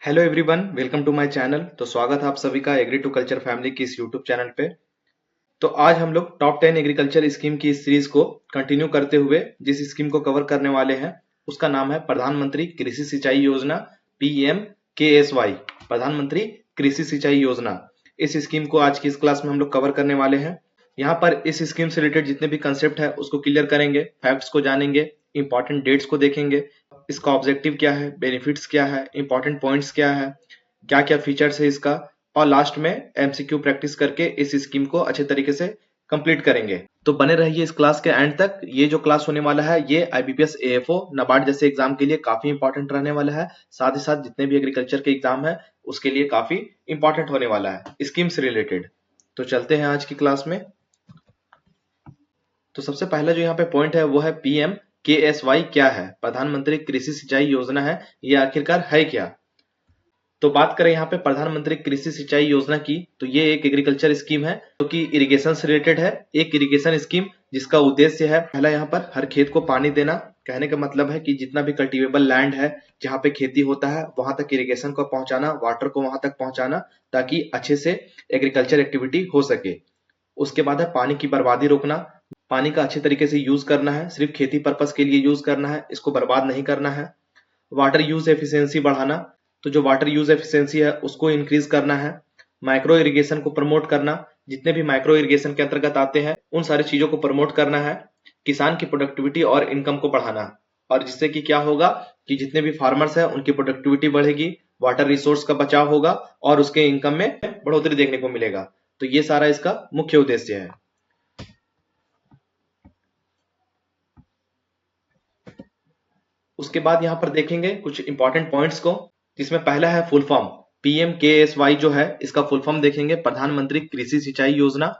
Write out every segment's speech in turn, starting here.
Hello everyone, welcome to my channel. तो स्वागत है आप सभी का एग्री टू कल्चर फैमिली की इस यूट्यूब चैनल पे। तो आज हम लोग टॉप 10 एग्रीकल्चर स्कीम की इस सीरीज को कंटिन्यू करते हुए जिस स्कीम को कवर करने वाले हैं उसका नाम है प्रधानमंत्री कृषि सिंचाई योजना, PMKSY, प्रधानमंत्री कृषि सिंचाई योजना। इस स्कीम को आज की इस क्लास में हम लोग कवर करने वाले हैं। यहाँ पर इस स्कीम से रिलेटेड जितने भी कंसेप्ट है उसको क्लियर करेंगे, फैक्ट्स को जानेंगे, इंपॉर्टेंट डेट्स को देखेंगे, इसका ऑब्जेक्टिव क्या है, बेनिफिट्स क्या है, इंपॉर्टेंट पॉइंट्स क्या है, क्या क्या फीचर्स है इसका, और लास्ट में एमसीक्यू प्रैक्टिस करके इस स्कीम को अच्छे तरीके से कंप्लीट करेंगे। तो बने रहिए इस क्लास के एंड तक। ये जो क्लास होने वाला है ये IBPS AFO नाबार्ड जैसे एग्जाम के लिए काफी इंपॉर्टेंट रहने वाला है। साथ ही साथ जितने भी एग्रीकल्चर के एग्जाम है उसके लिए काफी इंपॉर्टेंट होने वाला है स्कीम से रिलेटेड। तो चलते हैं आज की क्लास में। तो सबसे पहला जो यहाँ पे पॉइंट है वो है PMKSY क्या है, प्रधानमंत्री कृषि सिंचाई योजना है, ये आखिरकार है क्या। तो बात करें यहाँ पे प्रधानमंत्री कृषि सिंचाई योजना की, तो ये एक एग्रीकल्चर स्कीम है जो कि इरिगेशन से रिलेटेड है। एक इरिगेशन स्कीम जिसका उद्देश्य है पहला यहाँ पर हर खेत को पानी देना। कहने का मतलब है कि जितना भी कल्टीवेबल लैंड है जहाँ पे खेती होता है वहां तक इरिगेशन को पहुंचाना, वाटर को वहां तक पहुंचाना ताकि अच्छे से एग्रीकल्चर एक्टिविटी हो सके। उसके बाद है पानी की बर्बादी रोकना, पानी का अच्छे तरीके से यूज करना है, सिर्फ खेती पर्पस के लिए यूज करना है, इसको बर्बाद नहीं करना है। वाटर यूज एफिशिएंसी बढ़ाना, तो जो वाटर यूज एफिशिएंसी है उसको इंक्रीज करना है। माइक्रो इरिगेशन को प्रमोट करना, जितने भी माइक्रो इरिगेशन के अंतर्गत आते हैं उन सारी चीजों को प्रमोट करना है। किसान की प्रोडक्टिविटी और इनकम को बढ़ाना, और जिससे कि क्या होगा कि जितने भी फार्मर्स हैं उनकी प्रोडक्टिविटी बढ़ेगी, वाटर रिसोर्स का बचाव होगा और उसके इनकम में बढ़ोतरी देखने को मिलेगा। तो ये सारा इसका मुख्य उद्देश्य है। उसके बाद यहाँ पर देखेंगे कुछ इंपॉर्टेंट पॉइंट्स को, जिसमें पहला है फुल फॉर्म। PMKSY जो है इसका फुल फॉर्म देखेंगे प्रधानमंत्री कृषि सिंचाई योजना।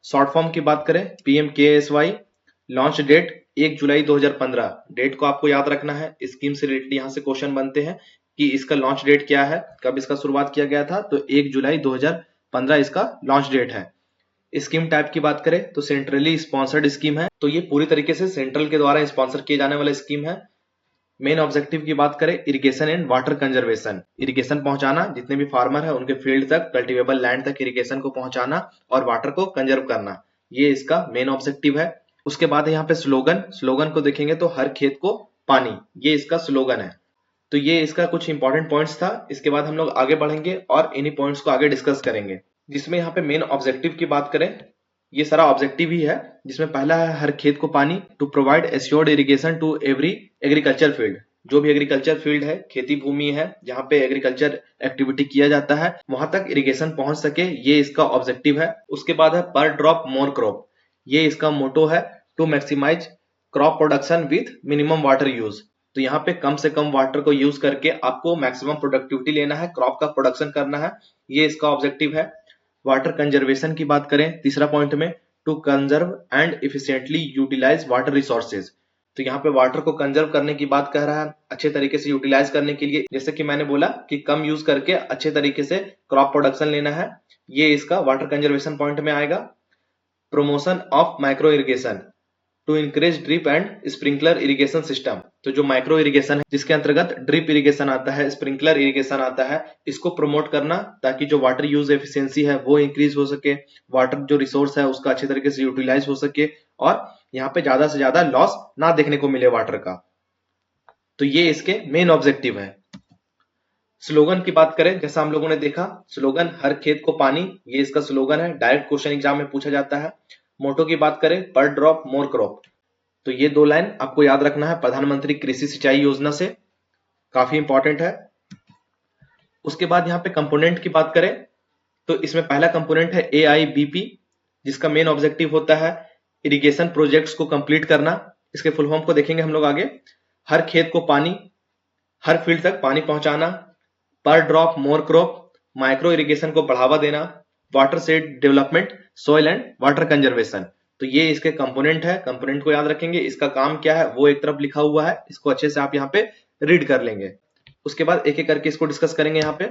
शॉर्ट फॉर्म की बात करें PMKSY, लॉन्च डेट 1 जुलाई 2015। डेट को आपको याद रखना है, स्कीम से रिलेटेड यहाँ से क्वेश्चन बनते हैं कि इसका लॉन्च डेट क्या है, कब इसका शुरुआत किया गया था, तो 1 जुलाई 2015 इसका लॉन्च डेट है। स्कीम टाइप की बात करें तो सेंट्रली स्पॉन्सर्ड स्कीम है, तो ये पूरी तरीके से सेंट्रल के द्वारा स्पॉन्सर किए जाने वाला स्कीम है। मेन ऑब्जेक्टिव की बात करें irrigation and water conservation, irrigation पहुंचाना, जितने भी फार्मर है उनके फील्ड तक, कल्टीवेबल लैंड तक इरिगेशन को पहुंचाना और वाटर को कंजर्व करना, ये इसका मेन ऑब्जेक्टिव है। उसके बाद यहाँ पे स्लोगन, स्लोगन को देखेंगे तो हर खेत को पानी, ये इसका स्लोगन है। तो ये इसका कुछ इंपॉर्टेंट पॉइंट्स था। इसके बाद हम लोग आगे बढ़ेंगे और इन्हीं पॉइंट्स को आगे डिस्कस करेंगे। जिसमें यहाँ पे मेन ऑब्जेक्टिव की बात करें, ये सारा ऑब्जेक्टिव ही है, जिसमें पहला है हर खेत को पानी, to provide assured irrigation to every agriculture field. जो भी एग्रीकल्चर फील्ड है, खेती भूमि है जहाँ पे एग्रीकल्चर एक्टिविटी किया जाता है वहां तक इरिगेशन पहुंच सके, ये इसका ऑब्जेक्टिव है। उसके बाद है पर ड्रॉप मोर क्रॉप, ये इसका मोटो है, to maximise crop production with minimum water use. तो यहाँ पे कम से कम वाटर को यूज करके आपको मैक्सिमम प्रोडक्टिविटी लेना है, क्रॉप का प्रोडक्शन करना है, ये इसका ऑब्जेक्टिव है। वाटर कंजर्वेशन की बात करें तीसरा पॉइंट में, to conserve and efficiently utilise water resources. तो यहाँ पे वाटर को कंजर्व करने की बात कह रहा है, अच्छे तरीके से यूटिलाइज करने के लिए, जैसे कि मैंने बोला कि कम यूज करके अच्छे तरीके से क्रॉप प्रोडक्शन लेना है, ये इसका वाटर कंजर्वेशन पॉइंट में आएगा। Promotion of micro irrigation, to encourage drip and sprinkler irrigation system. तो जो माइक्रो इरिगेशन है जिसके अंतर्गत ड्रिप इरिगेशन आता है, स्प्रिंकलर इरिगेशन आता है, इसको प्रमोट करना ताकि जो वाटर यूज एफिशिएंसी है वो इंक्रीज हो सके, वाटर जो रिसोर्स है उसका अच्छे तरीके से यूटिलाइज हो सके और यहाँ पे ज्यादा से ज्यादा लॉस ना देखने को मिले वाटर का। तो ये इसके मेन ऑब्जेक्टिव है। स्लोगन की बात करें, जैसा हम लोगों ने देखा स्लोगन हर खेत को पानी, ये इसका स्लोगन है, डायरेक्ट क्वेश्चन एग्जाम में पूछा जाता है। मोटो की बात करें पर ड्रॉप मोर क्रॉप, तो ये दो लाइन आपको याद रखना है प्रधानमंत्री कृषि सिंचाई योजना से, काफी इंपॉर्टेंट है। उसके बाद यहाँ पे कंपोनेंट की बात करें तो इसमें पहला कंपोनेंट है AIBP, जिसका मेन ऑब्जेक्टिव होता है इरिगेशन प्रोजेक्ट्स को कंप्लीट करना। इसके फुल फॉर्म को देखेंगे हम लोग आगे। हर खेत को पानी, हर फील्ड तक पानी पहुंचाना, पर drop more crop, micro irrigation को बढ़ावा देना, water set development, soil and water conservation. तो ये इसके कंपोनेंट है, कंपोनेंट को याद रखेंगे। इसका काम क्या है वो एक तरफ लिखा हुआ है, इसको अच्छे से आप यहाँ पे रीड कर लेंगे। उसके बाद एक एक करके इसको डिस्कस करेंगे यहाँ पे,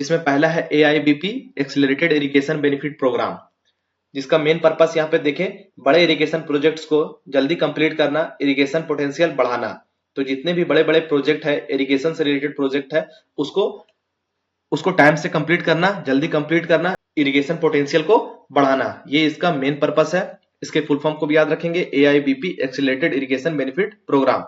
जिसमें पहला है AIBP accelerated irrigation benefit programme, जिसका मेन पर्पस यहाँ पे देखें बड़े इरिगेशन प्रोजेक्ट्स को जल्दी कंप्लीट करना, इरिगेशन पोटेंशियल बढ़ाना। तो जितने भी बड़े बड़े प्रोजेक्ट है, इरिगेशन से रिलेटेड प्रोजेक्ट है, उसको उसको टाइम से कंप्लीट करना, जल्दी कंप्लीट करना, इरिगेशन पोटेंशियल को बढ़ाना, ये इसका मेन पर्पस है। इसके फुल फॉर्म को भी याद रखेंगे, AIBP accelerated irrigation benefit programme.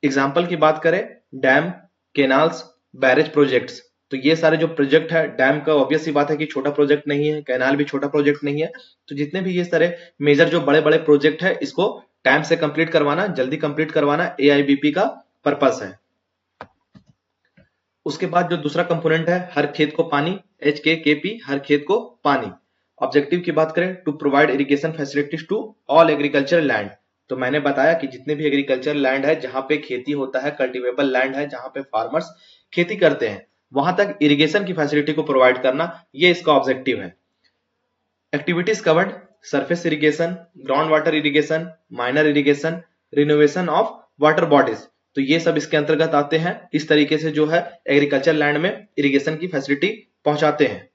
Example की बात करें, डैम, केनाल्स, बैरेज प्रोजेक्ट्स, तो ये सारे जो प्रोजेक्ट है, डैम का ऑब्वियस सी बात है कि छोटा प्रोजेक्ट नहीं है, कैनाल भी छोटा प्रोजेक्ट नहीं है, तो जितने भी ये सारे मेजर जो बड़े बड़े प्रोजेक्ट है, इसको टाइम से कंप्लीट करवाना, जल्दी कंप्लीट करवाना AIBP का पर्पस है। उसके बाद जो दूसरा कंपोनेंट है, हर खेत को पानी, HKKP, हर खेत को पानी। ऑब्जेक्टिव की बात करें, to provide irrigation facilities to all agriculture land, तो मैंने बताया कि जितने भी एग्रीकल्चर लैंड है, जहां पे खेती होता है, कल्टीवेबल लैंड है, जहां पे फार्मर्स खेती करते हैं, वहां तक इरिगेशन की फैसिलिटी को प्रोवाइड करना, ये इसका ऑब्जेक्टिव है। Activities covered, surface irrigation, ground water irrigation, minor irrigation, renovation of water bodies, तो ये सब इसके अंतर्गत आते हैं। इस तरीके से जो है एग्रीकल्चर लैंड में इरिगेशन की फैसिलिटी पहुंचाते हैं।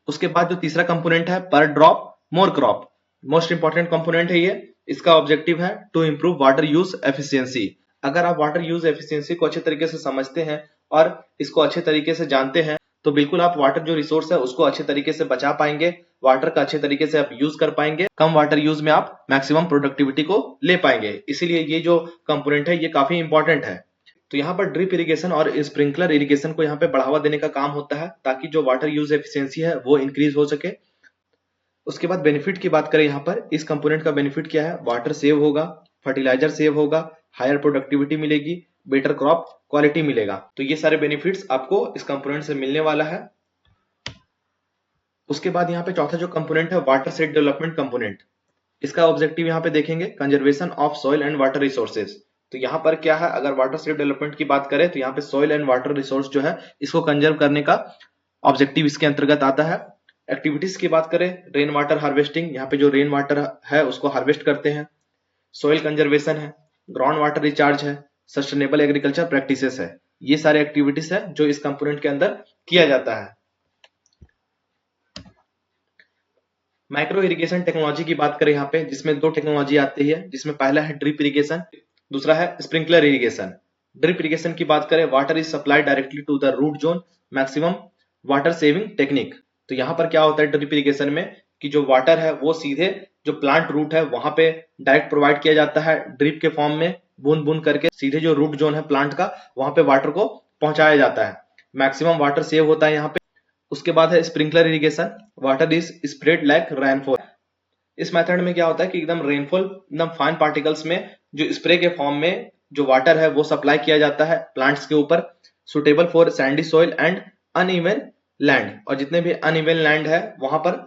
उसके बाद जो तीसरा कंपोनेंट है, per drop more crop, most important component है ये। इसका ऑब्जेक्टिव है to improve water use efficiency. अगर आप वाटर यूज एफिशिएंसी को अच्छे तरीके से समझते हैं और इसको अच्छे तरीके से जानते हैं, तो बिल्कुल आप वाटर जो रिसोर्स है उसको अच्छे तरीके से बचा पाएंगे, वाटर का अच्छे तरीके से आप यूज कर पाएंगे, कम वाटर यूज में आप मैक्सिमम प्रोडक्टिविटी को ले पाएंगे। इसीलिए ये जो कंपोनेंट है ये काफी इंपॉर्टेंट है। तो यहाँ पर ड्रिप इरिगेशन और स्प्रिंकलर इरिगेशन को यहाँ पे बढ़ावा देने का काम होता है, ताकि जो वाटर यूज एफिशिएंसी है वो इंक्रीज हो सके। उसके बाद बेनिफिट की बात करें, यहाँ पर इस कंपोनेंट का बेनिफिट क्या है, वाटर सेव होगा, फर्टिलाइजर सेव होगा, हायर प्रोडक्टिविटी मिलेगी, बेटर क्रॉप क्वालिटी मिलेगा। तो ये सारे बेनिफिट्स आपको इस कंपोनेंट से मिलने वाला है। उसके बाद यहाँ पे चौथा जो कंपोनेंट है, वाटर सेट डेवलपमेंट कंपोनेंट, इसका ऑब्जेक्टिव यहाँ पे देखेंगे, conservation of soil and water resources. तो यहाँ पर क्या है, अगर वाटर सेट डेवलपमेंट की बात करें तो यहाँ पे सॉइल एंड वाटर रिसोर्स जो है इसको कंजर्व करने का ऑब्जेक्टिव इसके अंतर्गत आता है। एक्टिविटीज की बात करें, रेन वाटर हार्वेस्टिंग, यहाँ पे जो रेन वाटर है उसको हार्वेस्ट करते हैं, सॉइल कंजर्वेशन है, ग्राउंड वाटर रिचार्ज है, सस्टेनेबल एग्रीकल्चर प्रैक्टिसेस है, ये सारे एक्टिविटीज है जो इस कंपोनेंट के अंदर किया जाता है। माइक्रो इरिगेशन टेक्नोलॉजी की बात करें यहाँ पे, जिसमें दो टेक्नोलॉजी आती है, जिसमें पहला है ड्रिप इरिगेशन, दूसरा है स्प्रिंकलर इरिगेशन। ड्रिप इरिगेशन की बात करें, water is supplied directly to the root zone, maximum water saving technique. तो यहाँ पर क्या होता है ड्रिप इरिगेशन में, कि जो वाटर है वो सीधे जो प्लांट रूट है वहां पे डायरेक्ट प्रोवाइड किया जाता है, ड्रिप के फॉर्म में बूंद बूंद करके सीधे जो रूट जोन है प्लांट का, वहां पे वाटर को पहुंचाया जाता है, मैक्सिमम वाटर सेव होता है यहाँ पे। उसके बाद है sprinkler irrigation, water is spread like rainfall. इस मेथड में क्या होता है कि एकदम रेनफॉल, एकदम फाइन पार्टिकल्स में जो स्प्रे के फॉर्म में जो वाटर है वो सप्लाई किया जाता है प्लांट्स के ऊपर, suitable for Sandy soil and uneven land. और जितने भी अनइवन लैंड है वहां पर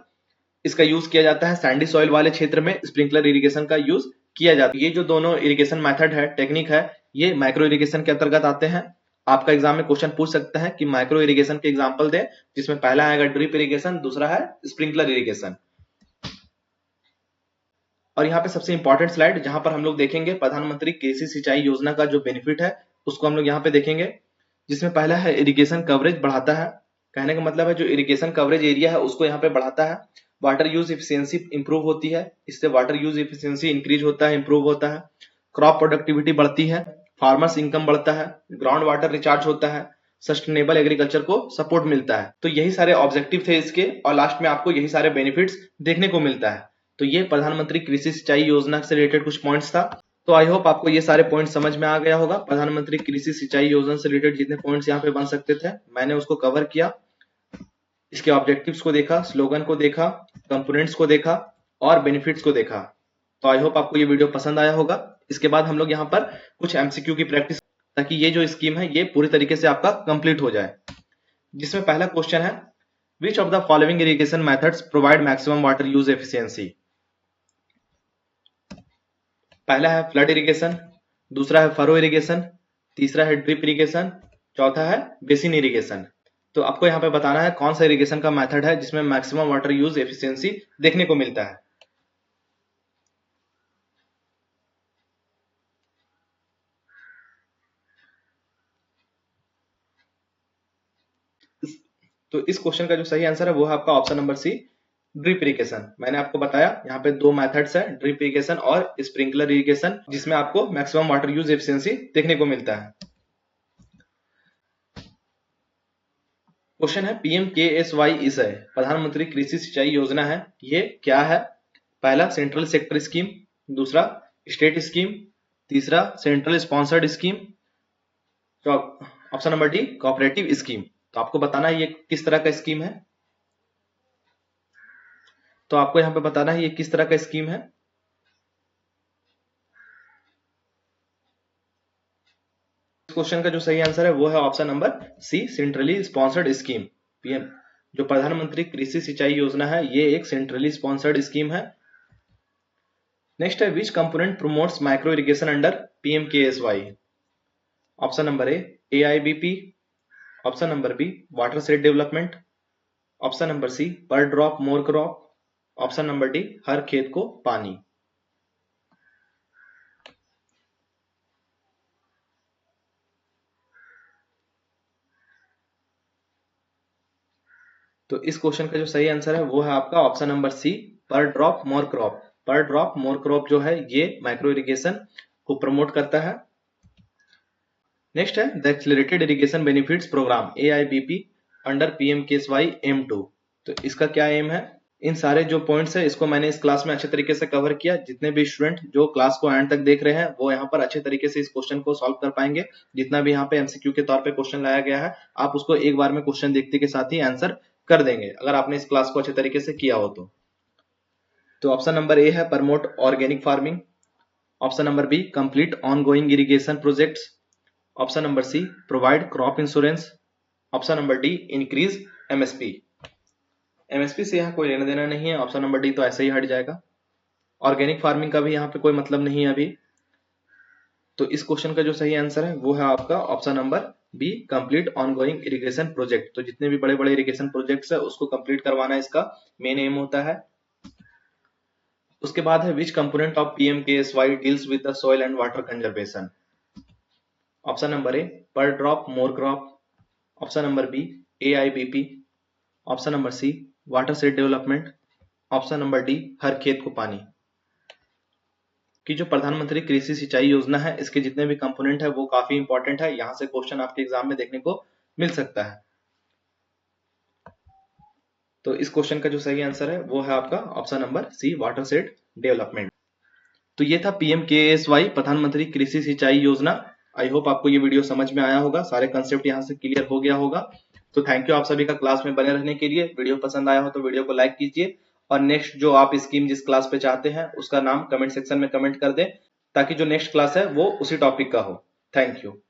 इसका यूज किया जाता है, सैंडी सॉइल वाले क्षेत्र में स्प्रिंकलर इरिगेशन का यूज किया जाता है। ये जो दोनों इरिगेशन मेथड है, टेक्निक है, ये माइक्रो इरिगेशन के अंतर्गत आते हैं। आपका एग्जाम में क्वेश्चन पूछ सकता है कि माइक्रो इरिगेशन के एग्जांपल दे, जिसमें पहला आएगा ड्रिप इरिगेशन, दूसरा है स्प्रिंकलर इरिगेशन। और यहाँ पे सबसे इंपॉर्टेंट स्लाइड जहां पर हम लोग देखेंगे प्रधानमंत्री कृषि सिंचाई योजना का जो बेनिफिट है उसको हम लोग यहाँ पे देखेंगे, जिसमें पहला है इरिगेशन कवरेज बढ़ाता है। कहने का मतलब है जो इरिगेशन कवरेज एरिया है उसको यहाँ पे बढ़ाता है। वाटर यूज इफिशियंसी इंप्रूव होती है, इससे वाटर यूज इफिशियंसी इंक्रीज होता है, इंप्रूव होता है। क्रॉप प्रोडक्टिविटी बढ़ती है, फार्मर्स इनकम बढ़ता है, ग्राउंड वाटर रिचार्ज होता है, सस्टेनेबल एग्रीकल्चर को सपोर्ट मिलता है। तो यही सारे ऑब्जेक्टिव थे इसके, और लास्ट में आपको यही सारे बेनिफिट्स देखने को मिलता है। तो ये प्रधानमंत्री कृषि सिंचाई योजना से रिलेटेड कुछ पॉइंट्स था। तो आई होप आपको ये सारे पॉइंट्स समझ में आ गया होगा। प्रधानमंत्री कृषि सिंचाई योजना से रिलेटेड जितने पॉइंट्स यहाँ पे बन सकते थे मैंने उसको कवर किया। इसके ऑब्जेक्टिव्स को देखा, स्लोगन को देखा, कंपोनेंट्स को देखा और बेनिफिट्स को देखा। तो आई होप आपको ये वीडियो पसंद आया होगा। इसके बाद हम लोग यहाँ पर कुछ एमसीक्यू की प्रैक्टिस, ताकि ये जो स्कीम है ये पूरी तरीके से आपका कंप्लीट हो जाए। जिसमें पहला क्वेश्चन है, which of the following irrigation methods provide maximum water use efficiency. पहला है फ्लड इरिगेशन, दूसरा है फरो इरिगेशन, तीसरा है ड्रिप इरिगेशन, चौथा है बेसिन इरिगेशन। तो आपको यहाँ पे बताना है कौन सा इरिगेशन का मेथड है जिसमें मैक्सिमम वाटर यूज एफिशिएंसी देखने को मिलता है। तो इस क्वेश्चन का जो सही आंसर है वो है आपका option number C, drip irrigation. मैंने आपको बताया यहाँ पे दो मेथड्स है, ड्रिप इरिगेशन और स्प्रिंकलर इरिगेशन, जिसमें आपको मैक्सिमम वाटर यूज एफिशिएंसी देखने को मिलता है। क्वेश्चन है PMKSY इस है प्रधानमंत्री कृषि सिंचाई योजना है, ये क्या है? पहला सेंट्रल सेक्टर स्कीम, दूसरा स्टेट स्कीम, तीसरा central sponsored scheme, option number D cooperative scheme. तो आपको बताना है ये किस तरह का स्कीम है। तो आपको यहाँ पे बताना है ये किस तरह का स्कीम है। क्वेश्चन का जो सही आंसर है वो है option number C centrally sponsored scheme. PM जो प्रधानमंत्री कृषि सिंचाई योजना है ये एक सेंट्रली स्पॉन्सर्ड स्कीम है। नेक्स्ट है which component promotes micro irrigation under PMKSY। Option number A AIBP, option number B watershed development, option number C per drop more crop, option number D हर खेत को पानी। तो इस question का जो सही आंसर है वो है आपका option number C per drop more crop. पर ड्रॉप मोर क्रॉप जो है ये माइक्रो इरिगेशन को प्रमोट करता है। नेक्स्ट है the accelerated irrigation benefits programme AIBP under PMKSY M2। तो इसका क्या एम है? इन सारे जो पॉइंट्स है इसको मैंने इस क्लास में अच्छे तरीके से कवर किया। जितने भी स्टूडेंट जो क्लास को एंड तक देख रहे हैं वो यहाँ पर अच्छे तरीके से इस क्वेश्चन को सॉल्व कर पाएंगे। जितना भी यहाँ पे MCQ के तौर पे क्वेश्चन लाया गया है आप उसको एक बार में क्वेश्चन देखते के साथ ही आंसर कर देंगे अगर आपने इस क्लास को अच्छे तरीके से किया हो तो ऑप्शन नंबर ए है promote organic farming, option number B complete ongoing irrigation projects, option number C provide crop insurance, option number D increase MSP। MSP से यहाँ कोई लेना देना नहीं है, ऑप्शन नंबर डी तो ऐसे ही हट जाएगा। ऑर्गेनिक फार्मिंग का भी यहाँ पे कोई मतलब नहीं है अभी। तो इस क्वेश्चन का जो सही आंसर है वो है आपका option number B complete ongoing irrigation project. तो जितने भी बड़े बड़े इरिगेशन प्रोजेक्ट्स है उसको कंप्लीट करवाना इसका मेन एम होता है। उसके बाद है which component of PMKSY deals with the soil and water conservation. Option number A per drop more crop, option number B AIBP, option number C watershed development, option number D हर खेत को पानी। कि जो प्रधानमंत्री कृषि सिंचाई योजना है इसके जितने भी कंपोनेंट है वो काफी इंपॉर्टेंट है। यहां से क्वेश्चन आपके एग्जाम में देखने को मिल सकता है। तो इस क्वेश्चन का जो सही आंसर है वो है आपका option number C watershed development. तो ये था PMKSY प्रधानमंत्री कृषि सिंचाई योजना। आई होप आपको ये वीडियो समझ में आया होगा, सारे कंसेप्ट यहाँ से क्लियर हो गया होगा। तो थैंक यू आप सभी का क्लास में बने रहने के लिए। वीडियो पसंद आया हो तो वीडियो को लाइक कीजिए और नेक्स्ट जो आप स्कीम जिस क्लास पे चाहते हैं उसका नाम कमेंट सेक्शन में कमेंट कर दें ताकि जो नेक्स्ट क्लास है वो उसी टॉपिक का हो। Thank you.